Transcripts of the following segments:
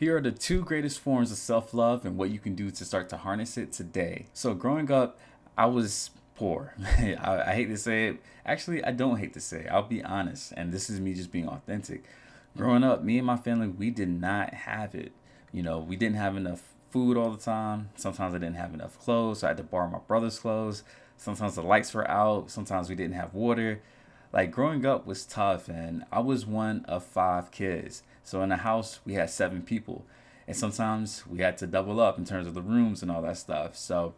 Here are the two greatest forms of self love and what you can do to start to harness it today. So, growing up, I was poor. I hate to say it. Actually, I don't hate to say it. I'll be honest. And this is me just being authentic. Growing up, me and my family, we did not have it. We didn't have enough food all the time. Sometimes I didn't have enough clothes. So I had to borrow my brother's clothes. Sometimes the lights were out. Sometimes we didn't have water. Like growing up was tough, and I was one of five kids. So in the house we had seven people, and sometimes we had to double up in terms of the rooms and all that stuff. So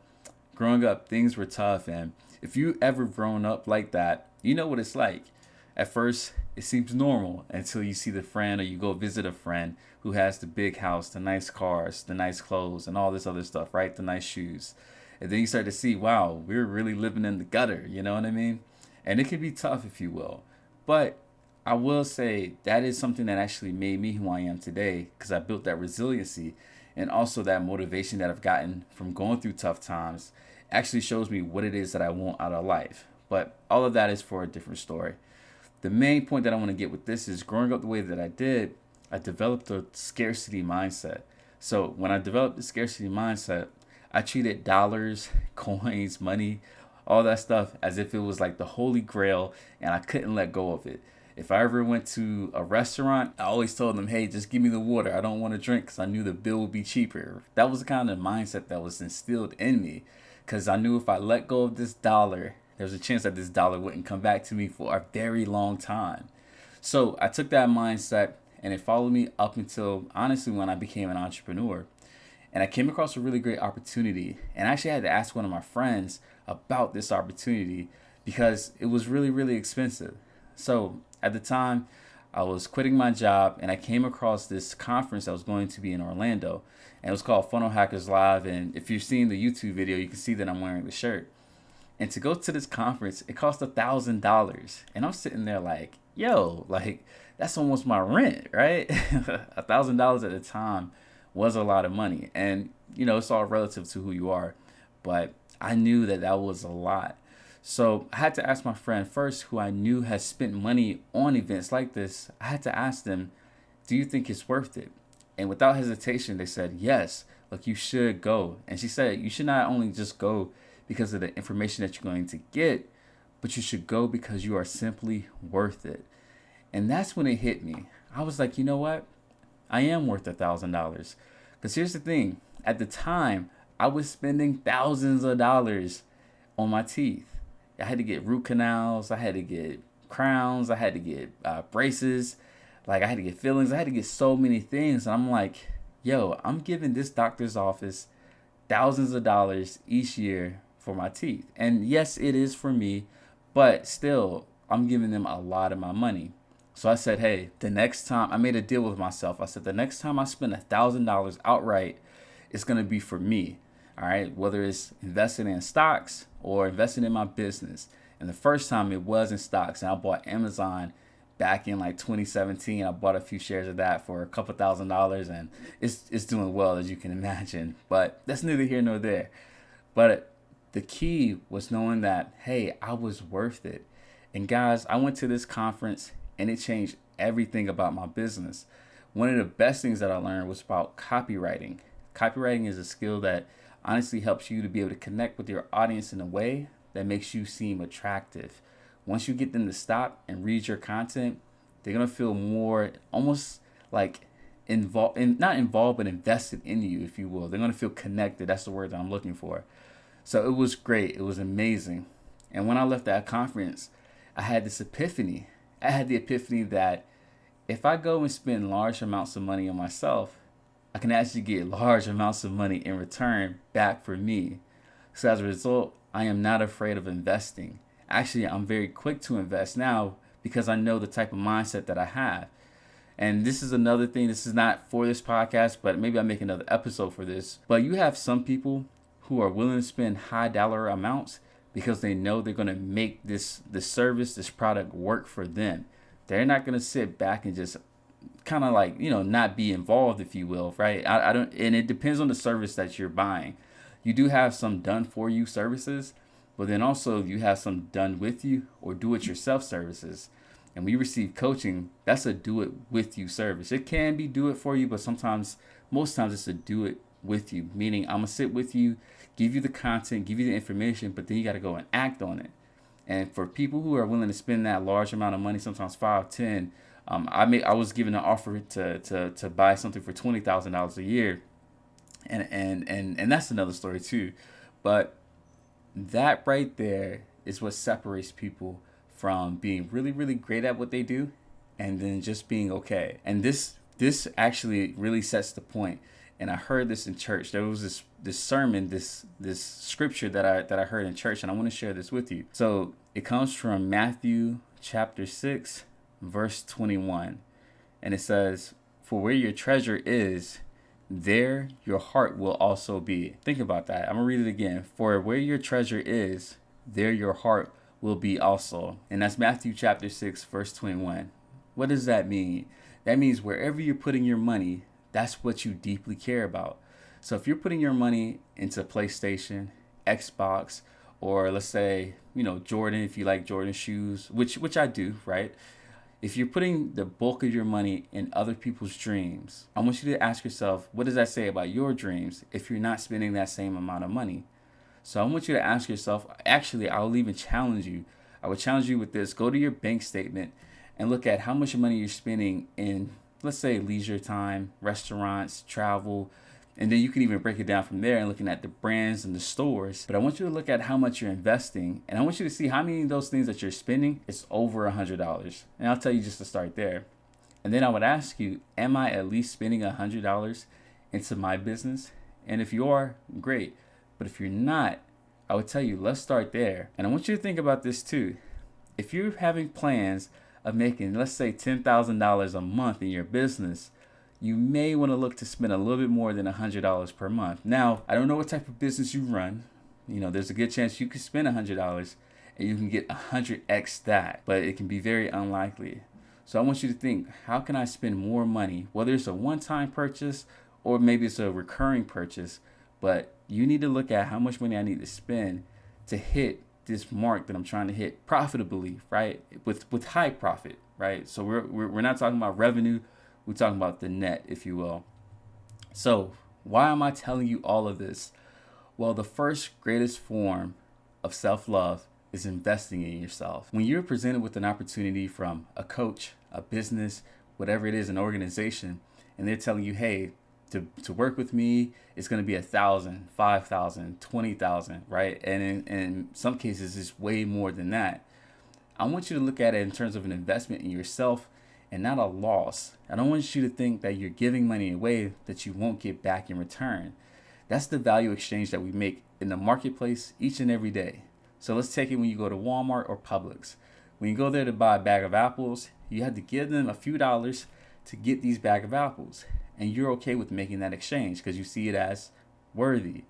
growing up, things were tough, and if you ever grown up like that, you know what it's like. At first, it seems normal until you see the friend or you go visit a friend who has the big house, the nice cars, the nice clothes, and all this other stuff, right? The nice shoes. And then you start to see, wow, we're really living in the gutter, you know what I mean? And it can be tough, if you will. But I will say that is something that actually made me who I am today because I built that resiliency and also that motivation that I've gotten from going through tough times actually shows me what it is that I want out of life. But all of that is for a different story. The main point that I want to get with this is growing up the way that I did, I developed a scarcity mindset. So when I developed the scarcity mindset, I treated dollars, coins, money, all that stuff as if it was like the holy grail and I couldn't let go of it. If I ever went to a restaurant, I always told them, hey, just give me the water. I don't want to drink because I knew the bill would be cheaper. That was the kind of mindset that was instilled in me because I knew if I let go of this dollar, there's a chance that this dollar wouldn't come back to me for a very long time. So I took that mindset and it followed me up until honestly when I became an entrepreneur. And I came across a really great opportunity. And I actually had to ask one of my friends about this opportunity because it was really, really expensive. So at the time, I was quitting my job and I came across this conference that was going to be in Orlando. And it was called Funnel Hackers Live. And if you've seen the YouTube video, you can see that I'm wearing the shirt. And to go to this conference, it cost $1,000. And I'm sitting there like, yo, like that's almost my rent, right? $1,000 at the time was a lot of money. And, it's all relative to who you are. But I knew that that was a lot. So I had to ask my friend first, who I knew has spent money on events like this. I had to ask them, do you think it's worth it? And without hesitation, they said, yes, look, you should go. And she said, you should not only just go because of the information that you're going to get, but you should go because you are simply worth it. And that's when it hit me. I was like, you know what? I am worth $1,000. Because here's the thing. At the time, I was spending thousands of dollars on my teeth. I had to get root canals. I had to get crowns. I had to get braces. Like I had to get fillings. I had to get so many things. And I'm like, yo, I'm giving this doctor's office thousands of dollars each year for my teeth. And yes, it is for me, but still, I'm giving them a lot of my money. So I said, hey, the next time I made a deal with myself, I said, the next time I spend $1,000 outright, it's going to be for me. All right. Whether it's investing in stocks or investing in my business. And the first time it was in stocks, and I bought Amazon back in like 2017. I bought a few shares of that for a couple $1,000s, and it's doing well, as you can imagine. But that's neither here nor there. But the key was knowing that, hey, I was worth it. And guys, I went to this conference and it changed everything about my business. One of the best things that I learned was about copywriting. Copywriting is a skill that honestly helps you to be able to connect with your audience in a way that makes you seem attractive. Once you get them to stop and read your content, they're going to feel more almost like involved, not involved, but invested in you, if you will. They're going to feel connected. That's the word that I'm looking for. So it was great. It was amazing. And when I left that conference, I had this epiphany. I had the epiphany that if I go and spend large amounts of money on myself, I can actually get large amounts of money in return back for me. So as a result, I am not afraid of investing. Actually, I'm very quick to invest now because I know the type of mindset that I have. And this is another thing. This is not for this podcast, but maybe I'll make another episode for this. But you have some people who are willing to spend high dollar amounts because they know they're going to make this service, this product work for them. They're not going to sit back and just kind of like, not be involved, if you will, right? I don't, and it depends on the service that you're buying. You do have some done for you services, but then also you have some done with you or do it yourself services. And we receive coaching, that's a do it with you service. It can be do it for you, but most times it's a do it with you. Meaning I'm gonna sit with you, give you the content, give you the information, but then you gotta go and act on it. And for people who are willing to spend that large amount of money, sometimes 5, 10, I was given an offer to buy something for $20,000 a year, and that's another story too. But that right there is what separates people from being really, really great at what they do and then just being okay. And this actually really sets the point. And I heard this in church. There was this sermon, this scripture that I heard in church, and I want to share this with you. So it comes from Matthew chapter 6, verse 21. And it says, "For where your treasure is, there your heart will also be." Think about that. I'm going to read it again. "For where your treasure is, there your heart will be also." And that's Matthew chapter 6, verse 21. What does that mean? That means wherever you're putting your money, that's what you deeply care about. So if you're putting your money into PlayStation, Xbox, or let's say, Jordan, if you like Jordan shoes, which I do, right? If you're putting the bulk of your money in other people's dreams, I want you to ask yourself, what does that say about your dreams if you're not spending that same amount of money? So I want you to ask yourself, actually, I'll even challenge you. I would challenge you with this. Go to your bank statement and look at how much money you're spending in, let's say, leisure time, restaurants, travel, and then you can even break it down from there and looking at the brands and the stores. But I want you to look at how much you're investing, and I want you to see how many of those things that you're spending is over $100. And I'll tell you just to start there. And then I would ask you, am I at least spending $100 into my business? And if you are, great. But if you're not, I would tell you, let's start there. And I want you to think about this too. If you're having plans of making, let's say, $10,000 a month in your business, you may want to look to spend a little bit more than $100 per month. Now, I don't know what type of business you run. There's a good chance you could spend $100 and you can get 100x that, but it can be very unlikely. So I want you to think, how can I spend more money? Whether it's a one-time purchase or maybe it's a recurring purchase, but you need to look at how much money I need to spend to hit this mark that I'm trying to hit profitably, right? With high profit, right? So we're not talking about revenue. We're talking about the net, if you will. So why am I telling you all of this? Well, the first greatest form of self-love is investing in yourself. When you're presented with an opportunity from a coach, a business, whatever it is, an organization, and they're telling you, hey, to work with me, it's going to be 1,000, 5,000, 20,000, right? And in some cases, it's way more than that. I want you to look at it in terms of an investment in yourself and not a loss. I don't want you to think that you're giving money away that you won't get back in return. That's the value exchange that we make in the marketplace each and every day. So let's take it when you go to Walmart or Publix. When you go there to buy a bag of apples, you have to give them a few dollars to get these bag of apples. And you're okay with making that exchange because you see it as worthy.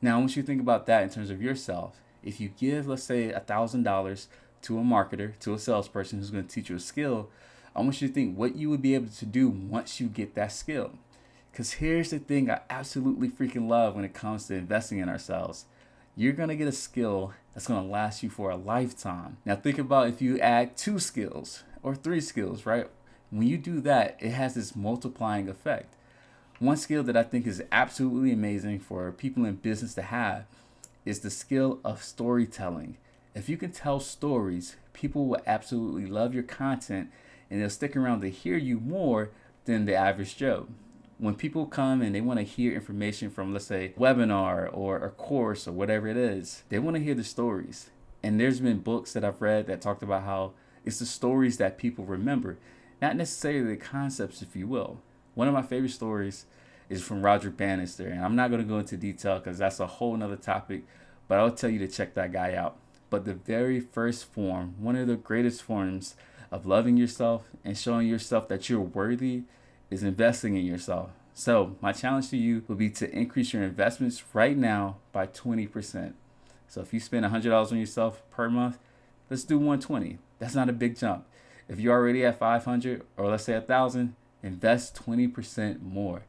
Now, I want you to think about that in terms of yourself. If you give, let's say, $1,000 to a marketer, to a salesperson who's going to teach you a skill, I want you to think what you would be able to do once you get that skill. Because here's the thing I absolutely freaking love when it comes to investing in ourselves. You're going to get a skill that's going to last you for a lifetime. Now, think about if you add 2 skills or 3 skills, right? When you do that, it has this multiplying effect. One skill that I think is absolutely amazing for people in business to have is the skill of storytelling. If you can tell stories, people will absolutely love your content and they'll stick around to hear you more than the average Joe. When people come and they want to hear information from, let's say, a webinar or a course or whatever it is, they want to hear the stories. And there's been books that I've read that talked about how it's the stories that people remember. Not necessarily the concepts, if you will. One of my favorite stories is from Roger Bannister. And I'm not going to go into detail because that's a whole nother topic. But I'll tell you to check that guy out. But the very first form, one of the greatest forms of loving yourself and showing yourself that you're worthy is investing in yourself. So my challenge to you would be to increase your investments right now by 20%. So if you spend $100 on yourself per month, let's do 120. That's not a big jump. If you're already at 500 or let's say 1,000, invest 20% more.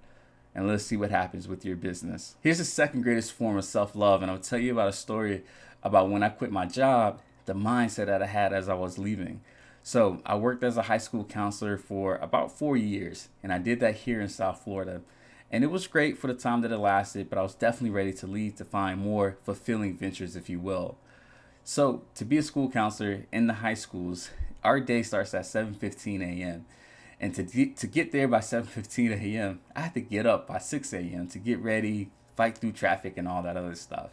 And let's see what happens with your business. Here's the second greatest form of self-love. And I'll tell you about a story about when I quit my job, the mindset that I had as I was leaving. So I worked as a high school counselor for about 4 years, and I did that here in South Florida. And it was great for the time that it lasted, but I was definitely ready to leave to find more fulfilling ventures, if you will. So to be a school counselor in the high schools, our day starts at 7:15 a.m. And to get there by 7:15 a.m., I had to get up by 6 a.m. to get ready, fight through traffic and all that other stuff.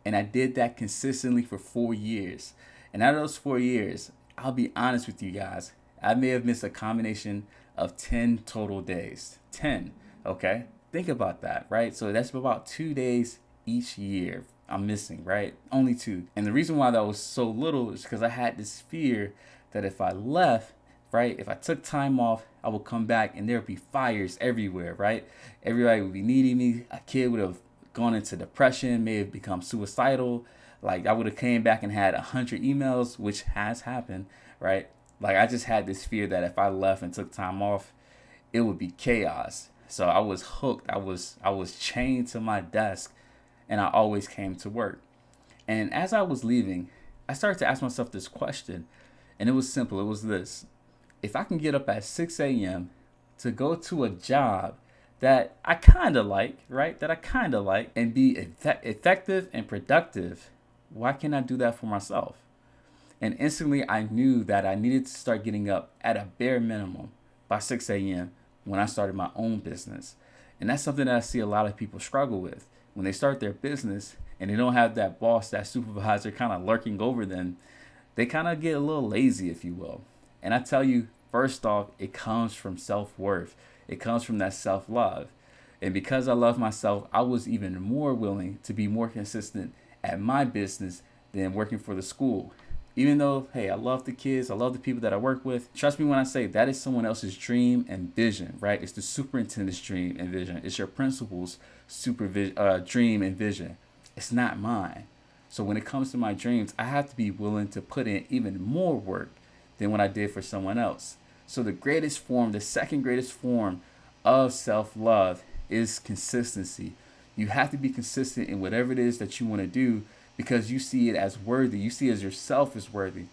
And I did that consistently for 4 years. And out of those 4 years, I'll be honest with you guys, I may have missed a combination of 10 total days. 10, okay? Think about that, right? So that's about 2 days each year I'm missing, right? Only two. And the reason why that was so little is because I had this fear that if I left, right, if I took time off, I would come back and there would be fires everywhere, right? Everybody would be needing me. A kid would have gone into depression, may have become suicidal. Like I would have came back and had 100 emails, which has happened, right? Like I just had this fear that if I left and took time off, it would be chaos. So I was hooked. I was chained to my desk, and I always came to work. And as I was leaving, I started to ask myself this question, and it was simple. It was this: if I can get up at 6 a.m. to go to a job that I kind of like, right? That I kind of like, and be effective and productive, why can't I do that for myself? And instantly I knew that I needed to start getting up at a bare minimum by 6 a.m. when I started my own business. And that's something that I see a lot of people struggle with. When they start their business and they don't have that boss, that supervisor kind of lurking over them, they kind of get a little lazy, if you will. And I tell you, first off, it comes from self-worth. It comes from that self-love. And because I love myself, I was even more willing to be more consistent at my business than working for the school. Even though, hey, I love the kids, I love the people that I work with. Trust me when I say that is someone else's dream and vision, right? It's the superintendent's dream and vision. It's your principal's dream and vision. It's not mine. So when it comes to my dreams, I have to be willing to put in even more work than what I did for someone else. So the second greatest form of self-love is consistency. You have to be consistent in whatever it is that you want to do because you see it as worthy. You see it as yourself as worthy.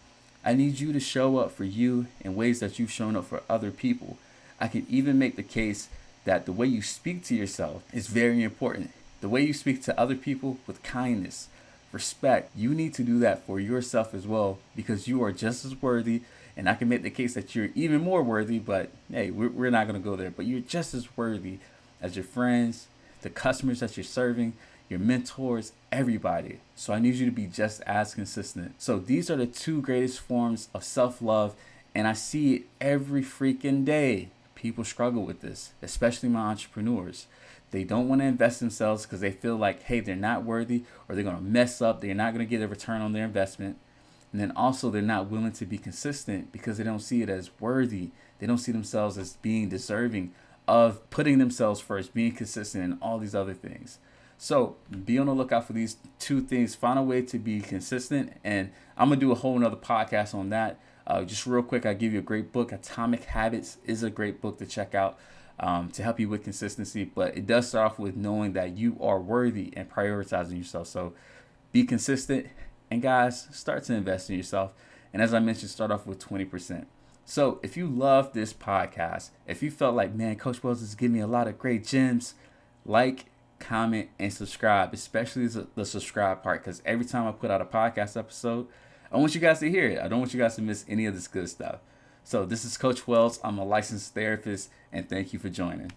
I need you to show up for you in ways that you've shown up for other people. I can even make the case that the way you speak to yourself is very important. The way you speak to other people with kindness, respect, you need to do that for yourself as well because you are just as worthy. And I can make the case that you're even more worthy, but hey, we're not going to go there. But you're just as worthy as your friends, the customers that you're serving, your mentors, everybody. So I need you to be just as consistent. So these are the two greatest forms of self-love, and I see it every freaking day. People struggle with this, especially my entrepreneurs. They don't want to invest themselves because they feel like, hey, they're not worthy or they're going to mess up. They're not going to get a return on their investment. And then also they're not willing to be consistent because they don't see it as worthy. They don't see themselves as being deserving of putting themselves first, being consistent, and all these other things. So be on the lookout for these two things. Find a way to be consistent. And I'm going to do a whole nother podcast on that. Just real quick, I'll give you a great book. Atomic Habits is a great book to check out to help you with consistency. But it does start off with knowing that you are worthy and prioritizing yourself. So be consistent. And guys, start to invest in yourself. And as I mentioned, start off with 20%. So if you love this podcast, if you felt like, man, Coach Wells is giving me a lot of great gems, like, comment, and subscribe, especially the subscribe part, because every time I put out a podcast episode, I want you guys to hear it. I don't want you guys to miss any of this good stuff. So this is Coach Wells. I'm a licensed therapist, and thank you for joining.